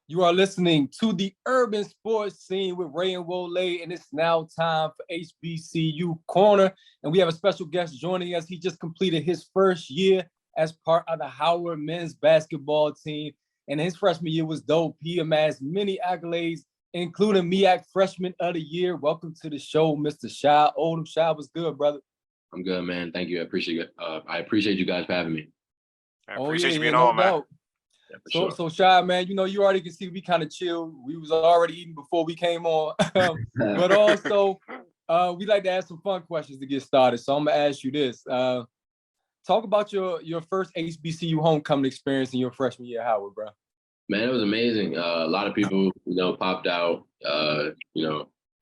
You are listening to the Urban Sports Scene with Ray and Wole, and it's now time for HBCU Corner. And we have a special guest joining us. He just completed his first year as part of the Howard men's basketball team. And his freshman year was dope. He amassed many accolades, including MEAC Freshman of the Year. Welcome to the show, Mr. Shy Odom. Shy, what's good, brother? I'm good, man. Thank you. I appreciate it. I appreciate you guys for having me. I appreciate you being on, man. Yeah, So Shy, man, you already can see we kind of chill. We was already eating before we came on. But also, we like to ask some fun questions to get started. So I'm gonna ask you this. Talk about your first HBCU homecoming experience in your freshman year at Howard, bro. Man, it was amazing. A lot of people, popped out. I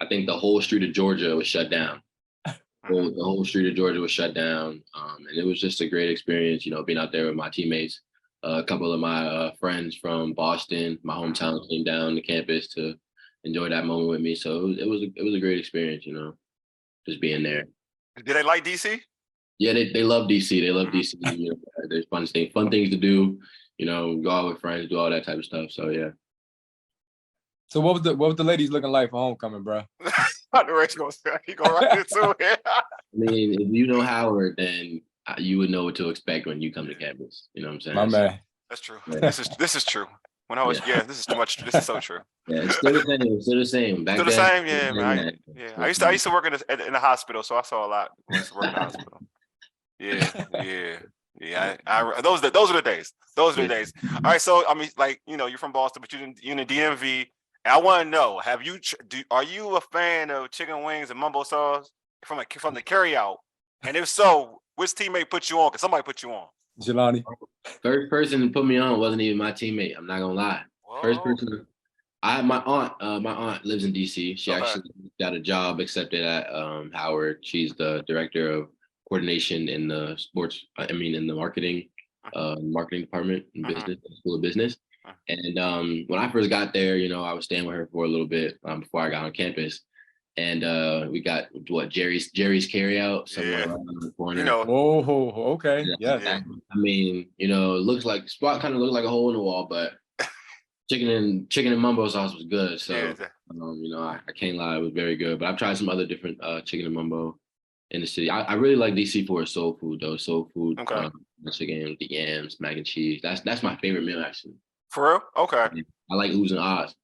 think the whole street of Georgia was shut down. The whole street of Georgia was shut down. And it was just a great experience, being out there with my teammates. A couple of my friends from Boston, my hometown, came down to campus to enjoy that moment with me. So it was a great experience, just being there. Did they like DC? Yeah, they love DC. They love DC. There's fun things to do. Go out with friends, do all that type of stuff. So yeah. So what was the ladies looking like for homecoming, bro? I knew Ray's gonna say he go right into it. I mean, if you know Howard, then you would know what to expect when you come to campus. You know what I'm saying? My man. That's true. Yeah. This is true. When I was this is too much. This is so true. Yeah, it's still the same. It's still the same. Back still the same, yeah, man. I used to work in the hospital, so I saw a lot. I used to work in the hospital. Yeah. Those are the days. Those are the days. All right, so I mean, you're from Boston, but you're in the DMV. And I want to know: are you a fan of chicken wings and mumbo sauce from the carryout? And if so, which teammate put you on? Because somebody put you on. Jelani. First person to put me on wasn't even my teammate. I'm not gonna lie. Whoa. First person. My aunt lives in DC. She actually got a job accepted at Howard. She's the director of coordination in the in the marketing department in business, school of business. And when I first got there, I was staying with her for a little bit before I got on campus. And we got Jerry's carryout somewhere around the corner. Oh, okay. Yeah. I mean, it looks like spot kind of looked like a hole in the wall, but chicken and mumbo sauce was good. So I can't lie, it was very good. But I've tried some other different chicken and mumbo in the city. I really like DC for its soul food though. Soul food, the chicken, the yams, mac and cheese. That's my favorite meal actually. For real? Okay. I like oohs and ahs.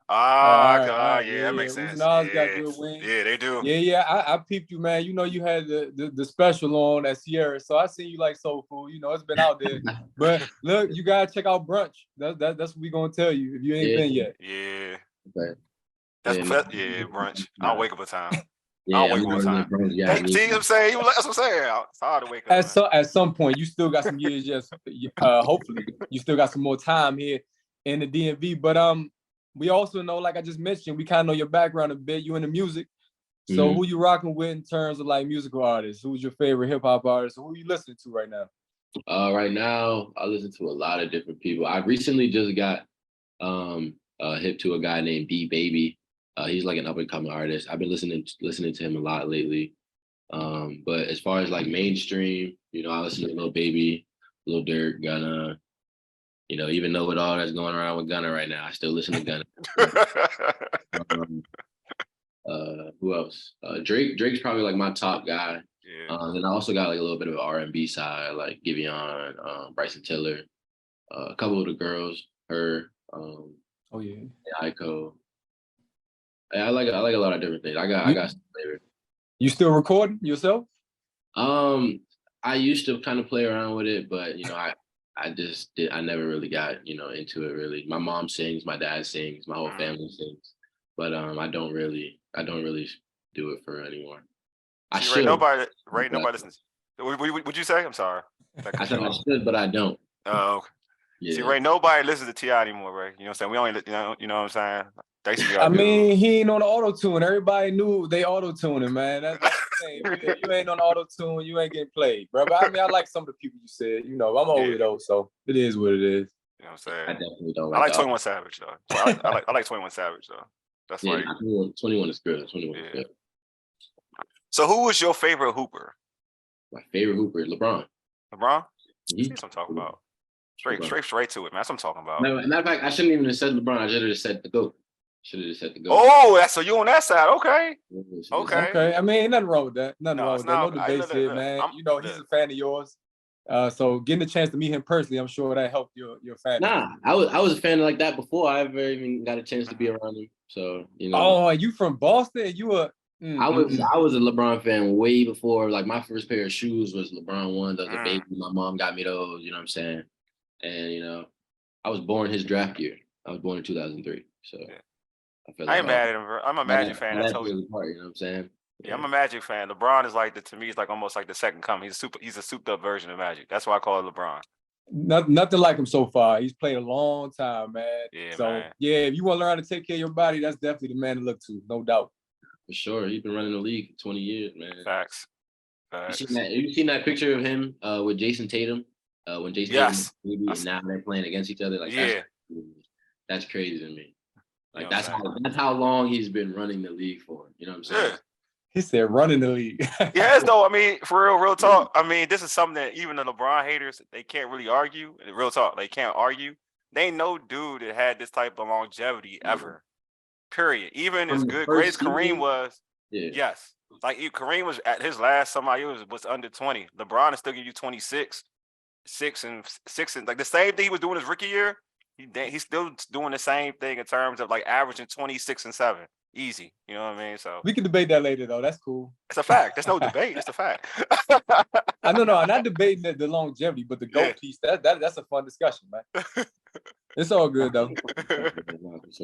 That makes sense. Got good wings. Yeah, they do. Yeah. I peeped you, man. You had the special on at Sierra, so I seen you like soul food. It's been out there. But look, you gotta check out brunch. That's what we gonna tell you if you ain't been yet. Yeah. Okay. Brunch. I'll wake up a time. Yeah, I'll wake up a time. See what I'm saying? That's what I'm saying. It's hard to wake up. At some point, you still got some years. Yes, hopefully, you still got some more time here in the DMV. But we also know, like I just mentioned, we kind of know your background a bit. You in the music. So who you rocking with in terms of like musical artists? Who's your favorite hip hop artist? Who are you listening to right now? Right now, I listen to a lot of different people. I recently just got hip to a guy named B Baby. He's like an up and coming artist. I've been listening to him a lot lately. But as far as like mainstream, I listen to Lil Baby, Lil Durk, Gunna. Even though with all that's going around with Gunna right now, I still listen to Gunna. Who else? Drake's probably like my top guy. Yeah. And I also got like a little bit of an R&B side, like Giveon, Bryson Tiller, a couple of the girls, her. Aiko. I like a lot of different things. I got some flavor. You still recording yourself? I used to kind of play around with it, but I never really got into it really. My mom sings, my dad sings, my whole family sings, but I don't really do it for anymore. I should. Nobody listens. Would you say? I'm sorry. I said I should, but I don't. Oh, okay. Yeah. See, Ray, nobody listens to T.I. anymore, Ray. You know what I'm saying? We only, you know what I'm saying? I mean, he ain't on the auto-tune. Everybody knew they auto-tuning, man. That's the thing. If you ain't on the auto-tune, you ain't getting played, bro. But I mean, I like some of the people you said. I'm older though, so it is what it is. You know what I'm saying? I definitely don't. I like 21 Savage though. I like 21 Savage though. That's like 21 is good. 21 is good. So, who was your favorite hooper? My favorite hooper is LeBron. LeBron? That's what I'm talking about. Straight to it, man. That's what I'm talking about. Matter of fact, I shouldn't even have said LeBron. I should have just said the GOAT. Should have just said the GOAT. Oh, that's so you on that side. Okay. Okay. I mean, nothing wrong with that. Nothing wrong with that. No debates here, man. He's a fan of yours. So getting a chance to meet him personally, I'm sure that helped your fan. Nah, I was a fan like that before I ever even got a chance to be around him. So, Oh, you from Boston? You were I was a LeBron fan way before. Like my first pair of shoes was LeBron ones. I was a baby. My mom got me those, you know what I'm saying? And I was born his draft year. I was born in 2003. So I feel like I ain't mad at him, bro. I'm a Magic fan. I told you. Part, you know what I'm saying? Yeah, I'm a Magic fan. LeBron is like to me, it's like almost like the second coming. He's a souped up version of Magic. That's why I call it LeBron. Nothing like him so far. He's played a long time, man. Yeah, so man. Yeah, if you want to learn how to take care of your body, that's definitely the man to look to, no doubt. For sure. He's been running the league for 20 years, man. Facts. You seen that picture of him with Jason Tatum? When Jason Tatum and now they're playing against each other. Like that's crazy to me. Like that's how long he's been running the league for. You know what I'm saying? Yeah. He said running the league. Yes, though. I mean, for real talk. I mean, this is something that even the LeBron haters, they can't really argue. Real talk, they can't argue. They ain't no dude that had this type of longevity ever. Period. Even as great as Kareem was, yes. Like Kareem was at his last, somebody was under 20. LeBron is still giving you 26, 6 and like the same thing he was doing his rookie year. He's still doing the same thing in terms of like averaging 26 and 7. Easy. You know what I mean? So we can debate that later though. That's cool. It's a fact. There's no debate. It's a fact. I know, I'm not debating the longevity, but the GOAT piece, that's a fun discussion, man. It's all good though.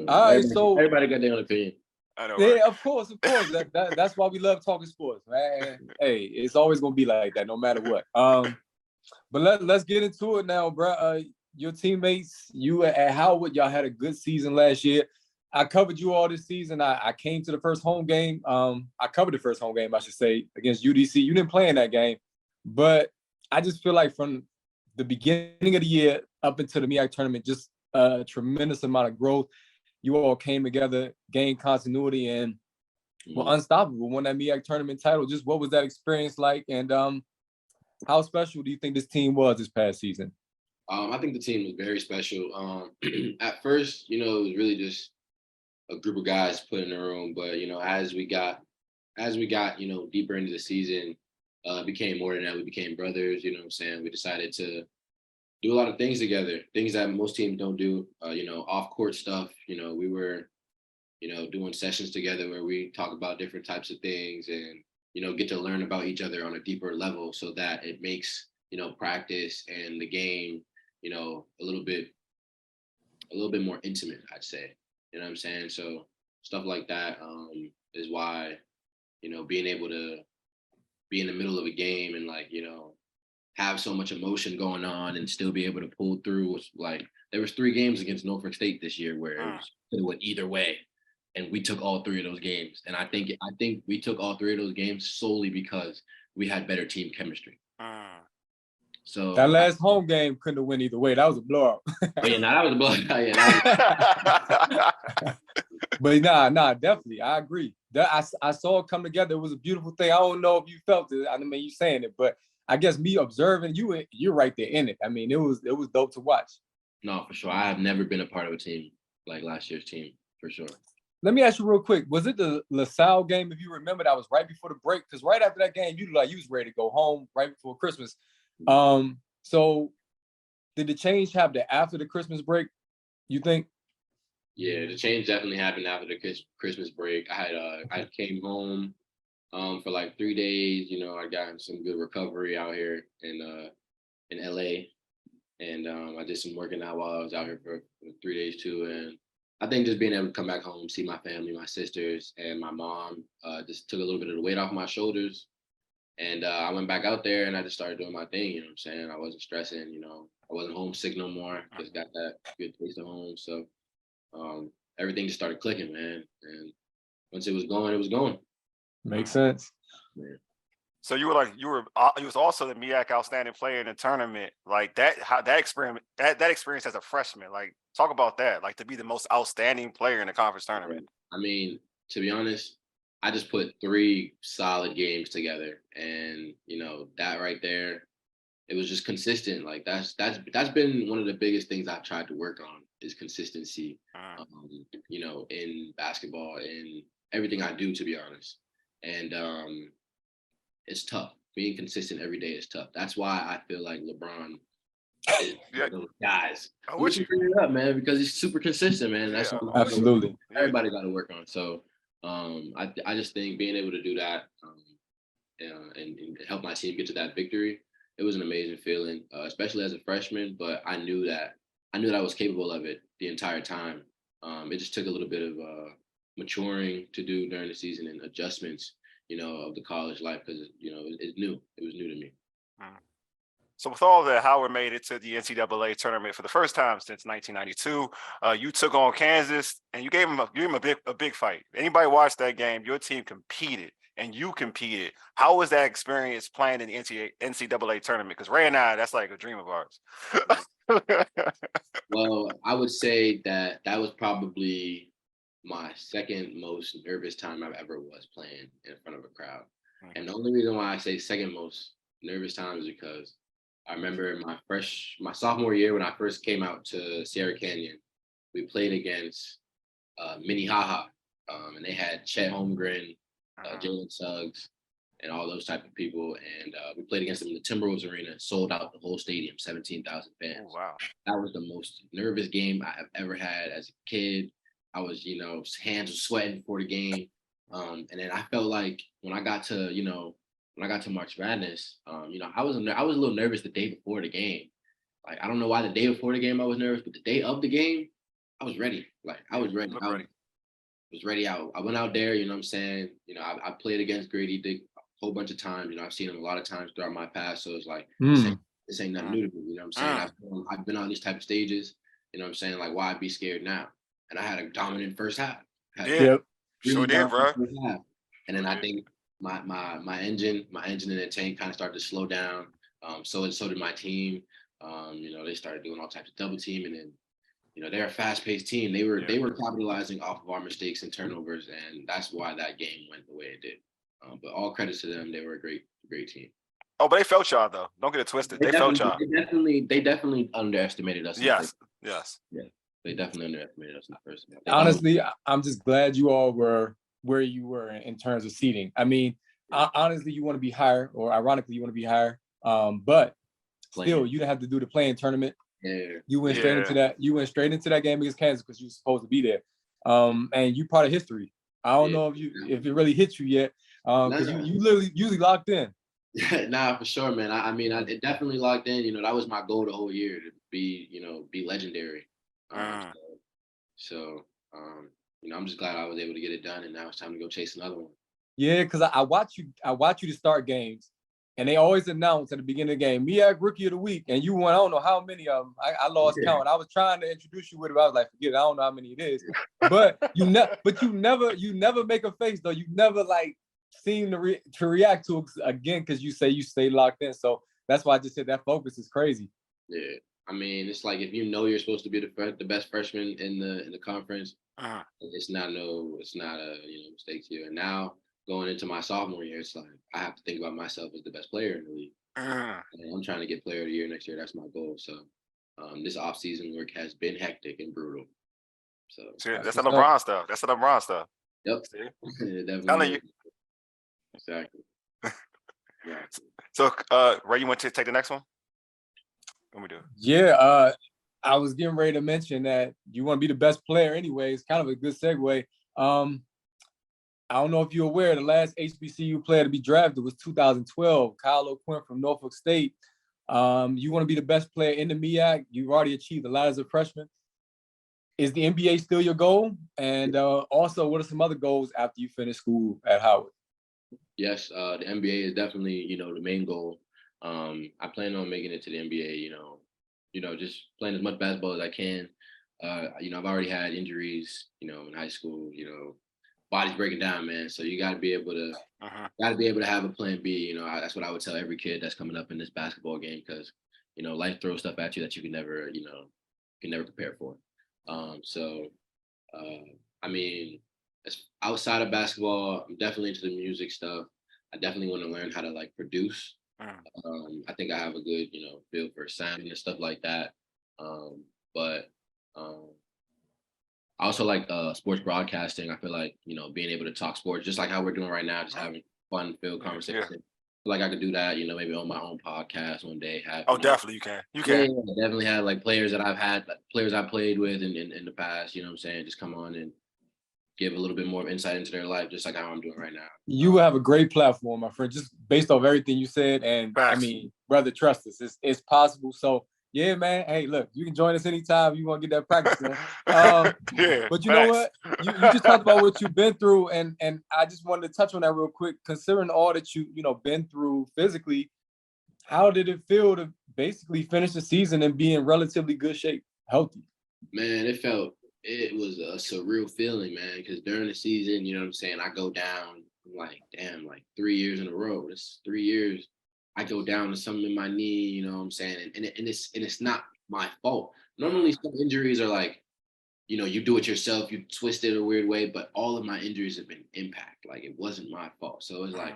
All right, so everybody got their own opinion. I know, right? Of course. That's why we love talking sports, man. Hey, it's always gonna be like that, no matter what. But let's get into it now, bro. Your teammates, you at Howard, y'all had a good season last year. I covered you all this season. I came to the first home game. I covered the first home game, I should say, against UDC. You didn't play in that game, but I just feel like from the beginning of the year up into the MEAC tournament, just a tremendous amount of growth. You all came together, gained continuity, and were unstoppable. Won that MEAC tournament title. Just what was that experience like? And how special do you think this team was this past season? I think the team was very special. At first, it was really just a group of guys put in a room, but as we got deeper into the season, it became more than that. We became brothers. You know what I'm saying? We decided to do a lot of things together, things that most teams don't do. Off court stuff. We were, doing sessions together where we talk about different types of things and get to learn about each other on a deeper level, so that it makes practice and the game a little bit more intimate, I'd say. You know what I'm saying? So stuff like that is why, being able to be in the middle of a game and have so much emotion going on and still be able to pull through. Like there was 3 games against Norfolk State this year where it went either way, and we took all 3 of those games. And I think we took all 3 of those games solely because we had better team chemistry. So that last home game couldn't have went either way. That was a blowout. That was a blowout. But nah, definitely, I agree. I saw it come together. It was a beautiful thing. I don't know if you felt it. I mean, you saying it, but I guess me observing you're right there in it. I mean, it was dope to watch. No, for sure. I have never been a part of a team like last year's team, for sure. Let me ask you real quick. Was it the LaSalle game, if you remember, that was right before the break? Because right after that game, you was ready to go home right before Christmas. So did the change happen after the Christmas break, you think? Yeah, the change definitely happened after the Christmas break. I came home for like 3 days. I got some good recovery out here in LA, and I did some working out while I was out here for 3 days too. And I think just being able to come back home, see my family, my sisters, and my mom, just took a little bit of the weight off my shoulders. And I went back out there and I just started doing my thing. You know what I'm saying? I wasn't stressing. I wasn't homesick no more. Just got that good taste of home. So everything just started clicking, man. And once it was going, it was going. Makes sense. Yeah. So you was also the MEAC outstanding player in the tournament. Like that experience as a freshman. Like talk about that. Like to be the most outstanding player in the conference tournament. I mean, to be honest, I just put 3 solid games together, and that right there it was just consistent. Like that's been one of the biggest things I've tried to work on is consistency. You know, in basketball and everything I do, to be honest. And it's tough. Being consistent every day is tough. That's why I feel like LeBron is one of those guys. I'm We with should you. bring it up, man, because he's super consistent, man. That's Yeah. something Absolutely. everybody got to work on. So I just think being able to do that and help my team get to that victory, it was an amazing feeling, especially as a freshman. But I knew that I was capable of it the entire time. It just took a little bit of maturing to do during the season and adjustments, you know, of the college life because you know it's new. It was new to me. So with all that, Howard made it to the NCAA tournament for the first time since 1992. You took on Kansas and you gave him a big fight. Anybody watched that game? Your team competed and you competed. How was that experience playing in the NCAA tournament? Because Ray and I, that's like a dream of ours. Well, I would say that was probably my second most nervous time I've ever was playing in front of a crowd. And the only reason why I say second most nervous time is because I remember my sophomore year when I first came out to Sierra Canyon, we played against Minnehaha, and they had Chet Holmgren, Jalen Suggs, and all those type of people. And we played against them in the Timberwolves arena, sold out the whole stadium, 17,000 fans. Oh, wow. That was the most nervous game I have ever had as a kid. I was, you know, hands were sweating before the game. And then I felt like when I got to, March Madness, you know, I was a little nervous the day before the game. Like, I don't know why the day before the game I was nervous, but the day of the game, I was ready. Like, I was ready. I was ready out. I went out there, you know what I'm saying? You know, I played against Grady Dick a whole bunch of times. You know, I've seen him a lot of times throughout my past. So it's like, this ain't nothing new to me. You know what I'm saying? I've been on these type of stages. You know what I'm saying? Like, why be scared now? And I had a dominant first half. Sure did, bro. And then I think my engine in the tank kind of started to slow down. So did my team. You know, they started doing all types of double team, and then, you know, they're a fast-paced team. They were capitalizing off of our mistakes and turnovers, and that's why that game went the way it did. But all credits to them. They were a great team. Oh, but they felt y'all though. Don't get it twisted. They felt y'all. They definitely underestimated us. Yes. Yeah, they definitely underestimated us in the first. Honestly, I'm just glad you all were where you were in terms of seeding. I mean, honestly, you want to be higher, or ironically, you want to be higher. But still, you didn't have to do the playing tournament. Yeah. You went straight into that. You went straight into that game against Kansas because you were supposed to be there. And you part of history. I don't know if it really hit you yet, because you literally usually locked in. Nah, for sure, man. I mean, it definitely locked in. You know, that was my goal the whole year to be legendary. So, you know, I'm just glad I was able to get it done, and now it's time to go chase another one. Yeah, because I watch you to start games, and they always announce at the beginning of the game, MEAC Rookie of the Week, and you won. I don't know how many of them. I lost count. I was trying to introduce you with it. I was like, forget it. I don't know how many it is. But you never make a face though. You never like seem to react to it again because you say you stay locked in. So that's why I just said that focus is crazy. Yeah, I mean, it's like if you know you're supposed to be the best freshman in the conference, it's not a mistake to you. And now going into my sophomore year, it's like I have to think about myself as the best player in the league. And I'm trying to get player of the year next year. That's my goal. So this offseason work has been hectic and brutal. So that's the LeBron stuff. That's the LeBron stuff. Yep. Telling you. Exactly. Yeah. So Ray, you want to take the next one? What we do? Yeah, I was getting ready to mention that you want to be the best player anyway. It's kind of a good segue. I don't know if you're aware, the last HBCU player to be drafted was 2012, Kyle O'Quinn from Norfolk State. You want to be the best player in the MEAC. You've already achieved a lot as a freshman. Is the NBA still your goal? And also, what are some other goals after you finish school at Howard? Yes, the NBA is definitely, the main goal. I plan on making it to the NBA, just playing as much basketball as I can. I've already had injuries, in high school, body's breaking down, man. So you got to be able to have a plan B. That's what I would tell every kid that's coming up in this basketball game, because life throws stuff at you that you can never prepare for. I mean, outside of basketball, I'm definitely into the music stuff. I definitely want to learn how to produce. I think I have a good, feel for sound and stuff like that. But I also like sports broadcasting. I feel like, being able to talk sports, just like how we're doing right now, just having fun filled conversation. Yeah. Feel like I could do that, maybe on my own podcast one day. Have, Oh, definitely you can. You yeah, can. definitely have like players that I've had, like, players I played with in the past, you know what I'm saying? Just come on and give a little bit more insight into their life, just like how I'm doing right now. You will have a great platform, my friend, just based off everything you said. And Facts. I mean, brother, trust us, it's possible. So yeah, man. Hey, look, you can join us anytime you want to get that practice in. Yeah. But you know what? You just talked about what you've been through, and I just wanted to touch on that real quick. Considering all that you been through physically, how did it feel to basically finish the season and be in relatively good shape, healthy? Man, it was a surreal feeling, man, because during the season, you know what I'm saying, I go down, I'm like, damn, like 3 years in a row. It's 3 years. I go down to something in my knee, you know what I'm saying? And it's not my fault. Normally some injuries are like, you do it yourself, you twist it a weird way, but all of my injuries have been impact. Like it wasn't my fault. So it's like,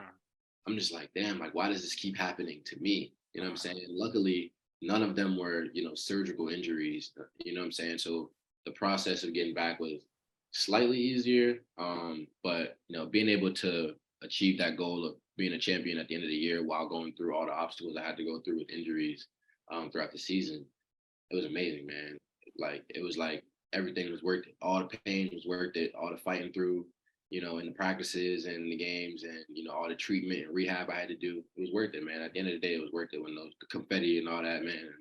I'm just like, damn, like why does this keep happening to me? You know what I'm saying? And luckily, none of them were, surgical injuries, you know what I'm saying? So the process of getting back was slightly easier. But being able to achieve that goal of being a champion at the end of the year while going through all the obstacles I had to go through with injuries throughout the season, it was amazing, man. Like it was like everything was worth it. All the pain was worth it. All the fighting through, in the practices and the games, and all the treatment and rehab I had to do. It was worth it, man. At the end of the day, it was worth it when the confetti and all that, man.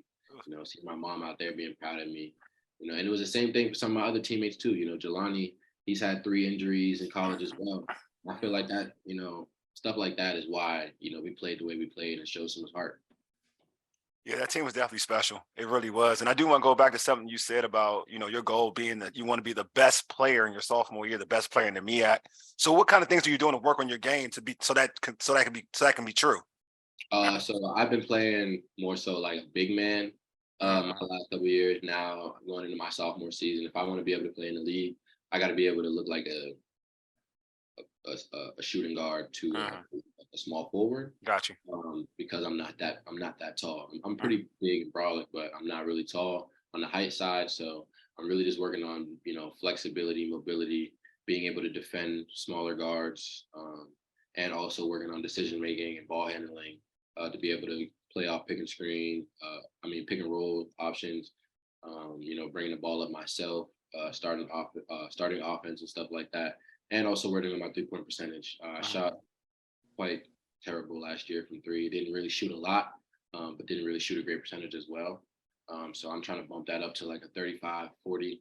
See my mom out there being proud of me. And it was the same thing for some of my other teammates too. Jelani, he's had 3 injuries in college as well. I feel like that, stuff like that is why, we played the way we played and showed so much heart. Yeah, that team was definitely special. It really was. And I do want to go back to something you said about, your goal being that you want to be the best player in your sophomore year, the best player in the MEAC. So what kind of things are you doing to work on your game to be so that can be true? So I've been playing more so like a big man my last couple of years. Now I'm going into my sophomore season. If I want to be able to play in the league, I got to be able to look like a shooting guard to a small forward. Got you. Because I'm not that tall. I'm pretty big and brolic, but I'm not really tall on the height side. So I'm really just working on flexibility, mobility, being able to defend smaller guards, and also working on decision making and ball handling to be able to play off pick and screen. Pick and roll options. Bringing the ball up myself, starting offense and stuff like that. And also working on my 3-point percentage. I shot quite terrible last year from 3. Didn't really shoot a lot, but didn't really shoot a great percentage as well. So I'm trying to bump that up to like a 35-40%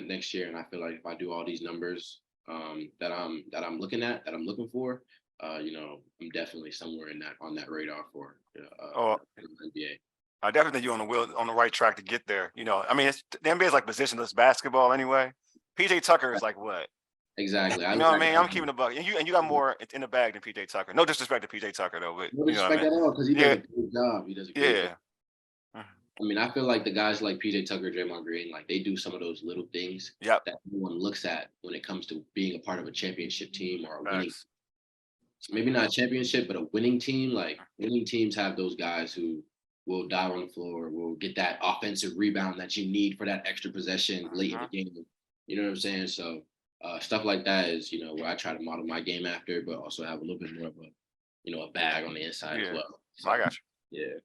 next year. And I feel like if I do all these numbers that I'm looking for, I'm definitely somewhere on that radar for NBA. I definitely think you're on the right track to get there. The NBA is like positionless basketball anyway. PJ Tucker is like what? Exactly. You know what I mean? I'm keeping the buck, and you got more in the bag than PJ Tucker. No disrespect to PJ Tucker though, but no disrespect at all, because he does a good job. He does a great job. I feel like the guys like PJ Tucker, Draymond Green, like they do some of those little things that no one looks at when it comes to being a part of a championship team or a winning. Maybe not a championship, but a winning team. Like winning teams have those guys who will dive on the floor, will get that offensive rebound that you need for that extra possession late in the game. You know what I'm saying? So stuff like that is, where I try to model my game after, but also have a little bit more of a bag on the inside as well. So, I got you. Yeah.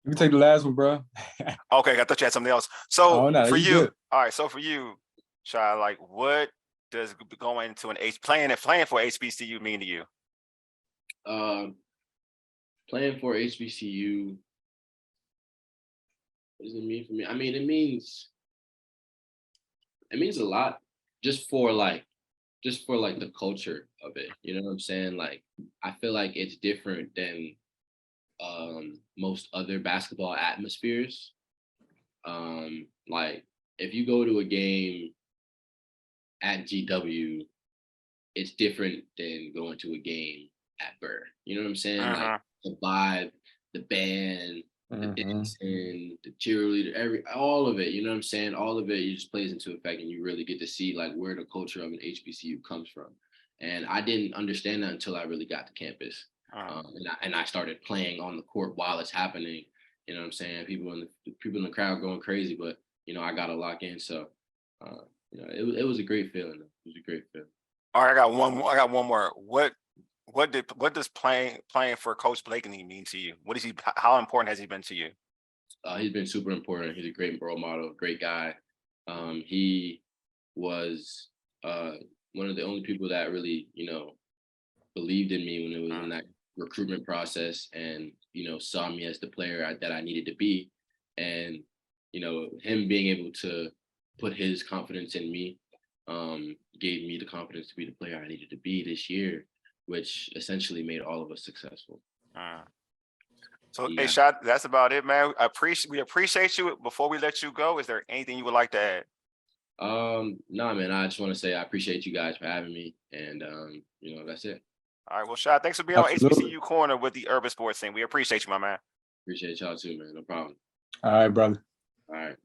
You can take the last one, bro. Okay, I thought you had something else. So for you, good. all right. So for you, Shy, like what does going to playing for HBCU mean to you? Playing for HBCU, what does it mean for me? It means a lot just for the culture of it. You know what I'm saying? Like, I feel like it's different than most other basketball atmospheres. Like if you go to a game at GW, it's different than going to a game at Burr. You know what I'm saying? Like the vibe, the band, the dancing, the cheerleader, all of it, you know what I'm saying? All of it, just plays into effect, and you really get to see like where the culture of an HBCU comes from. And I didn't understand that until I really got to campus. And I started playing on the court while it's happening. You know what I'm saying? People in the crowd going crazy, but I got to lock in. So it was a great feeling. It was a great feeling. All right, I got one more. What does playing for Coach Blakeney mean to you? How important has he been to you? He's been super important. He's a great role model, great guy. He was one of the only people that really, believed in me when it was in that recruitment process, and saw me as the player that I needed to be. And him being able to put his confidence in me gave me the confidence to be the player I needed to be this year, which essentially made all of us successful. So, yeah. Hey, Shy, that's about it, man. We appreciate you. Before we let you go, is there anything you would like to add? No, man, I just want to say I appreciate you guys for having me, and that's it. All right, well, Shy, thanks for being on HBCU Corner with the Urban Sports Scene. We appreciate you, my man. Appreciate y'all too, man. No problem. All right, brother. All right.